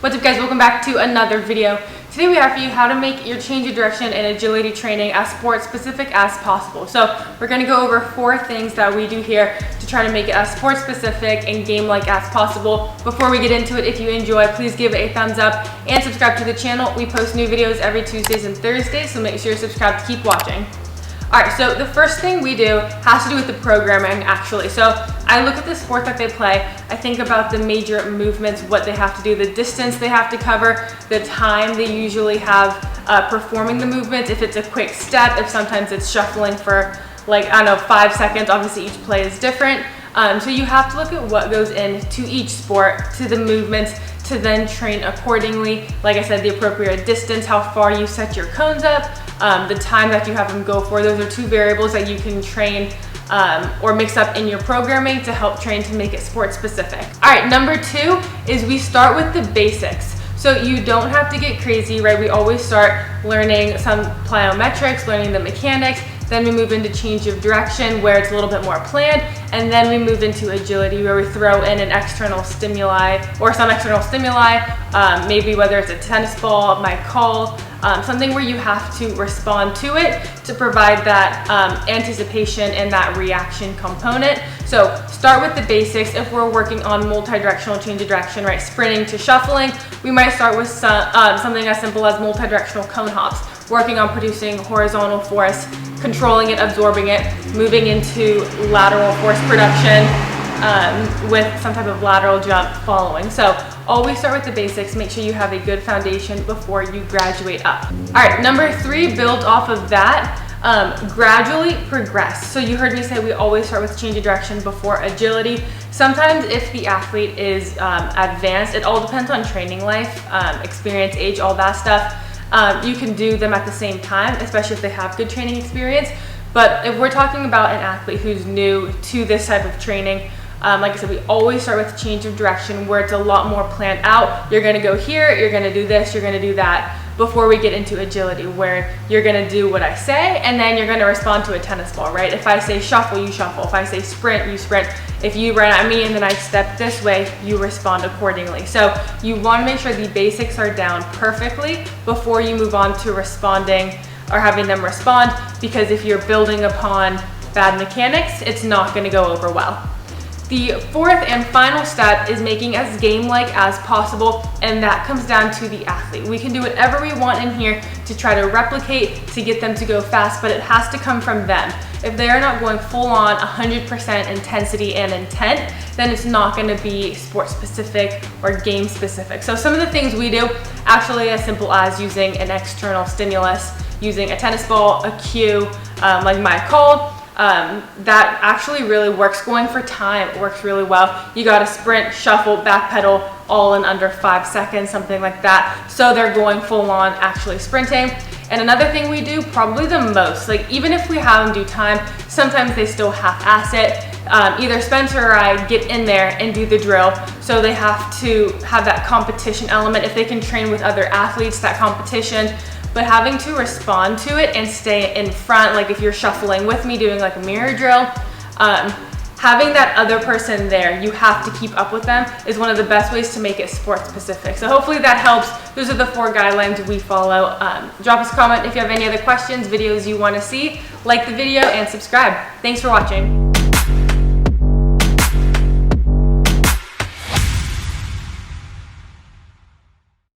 What's up guys, welcome back to another video. Today we have for you how to make your change of direction and agility training as sport specific as possible. So we're going to go over 4 things that we do here to try to make it as sport specific and game like as possible. Before we get into it, if you enjoy, please give it a thumbs up and subscribe to the channel. We post new videos every Tuesdays and Thursdays, so make sure you're subscribed to keep watching. Alright, so the first thing we do has to do with the programming actually. So I look at the sport that they play, I think about the major movements, what they have to do, the distance they have to cover, the time they usually have performing the movements, if it's a quick step, if sometimes it's shuffling for like, I don't know, 5 seconds. Obviously each play is different. So you have to look at what goes into each sport, to the movements, to then train accordingly. Like I said, the appropriate distance, how far you set your cones up, the time that you have them go for. Those are 2 variables that you can train or mix up in your programming to help train to make it sport specific. All right, number 2 is we start with the basics. So you don't have to get crazy, right? We always start learning some plyometrics, learning the mechanics, then we move into change of direction where it's a little bit more planned, and then we move into agility where we throw in an external stimuli or some external stimuli, maybe whether it's a tennis ball, my call, something where you have to respond to it to provide that anticipation and that reaction component. So start with the basics. If we're working on multi-directional change of direction, right, sprinting to shuffling, we might start with something as simple as multi-directional cone hops, working on producing horizontal force, controlling it, absorbing it, moving into lateral force production with some type of lateral jump following. So always start with the basics. Make sure you have a good foundation before you graduate up. All right, number 3, build off of that. Gradually progress. So you heard me say we always start with change of direction before agility. Sometimes if the athlete is advanced, it all depends on training life, experience, age, all that stuff. You can do them at the same time, especially if they have good training experience. But if we're talking about an athlete who's new to this type of training, like I said, we always start with change of direction where it's a lot more planned out. You're gonna go here, you're gonna do this, you're gonna do that, before we get into agility where you're gonna do what I say and then you're gonna respond to a tennis ball, right? If I say shuffle, you shuffle. If I say sprint, you sprint. If you run at me and then I step this way, you respond accordingly. So you wanna make sure the basics are down perfectly before you move on to responding or having them respond, because if you're building upon bad mechanics, it's not gonna go over well. The 4th and final step is making as game-like as possible, and that comes down to the athlete. We can do whatever we want in here to try to replicate, to get them to go fast, but it has to come from them. If they are not going full-on 100% intensity and intent, then it's not gonna be sport-specific or game-specific. So some of the things we do, actually as simple as using an external stimulus, using a tennis ball, a cue, like my call, that actually really works. Going for time, it works really well. You got to sprint, shuffle, backpedal, all in under 5 seconds, something like that. So they're going full on actually sprinting. And another thing we do, probably the most, like even if we have them do time, sometimes they still half-ass it. Either Spencer or I get in there and do the drill. So they have to have that competition element. If they can train with other athletes, that competition, but having to respond to it and stay in front, like if you're shuffling with me doing like a mirror drill, having that other person there, you have to keep up with them, is one of the best ways to make it sport specific. So hopefully that helps. Those are the 4 guidelines we follow. Drop us a comment if you have any other questions, videos you want to see, like the video and subscribe. Thanks for watching.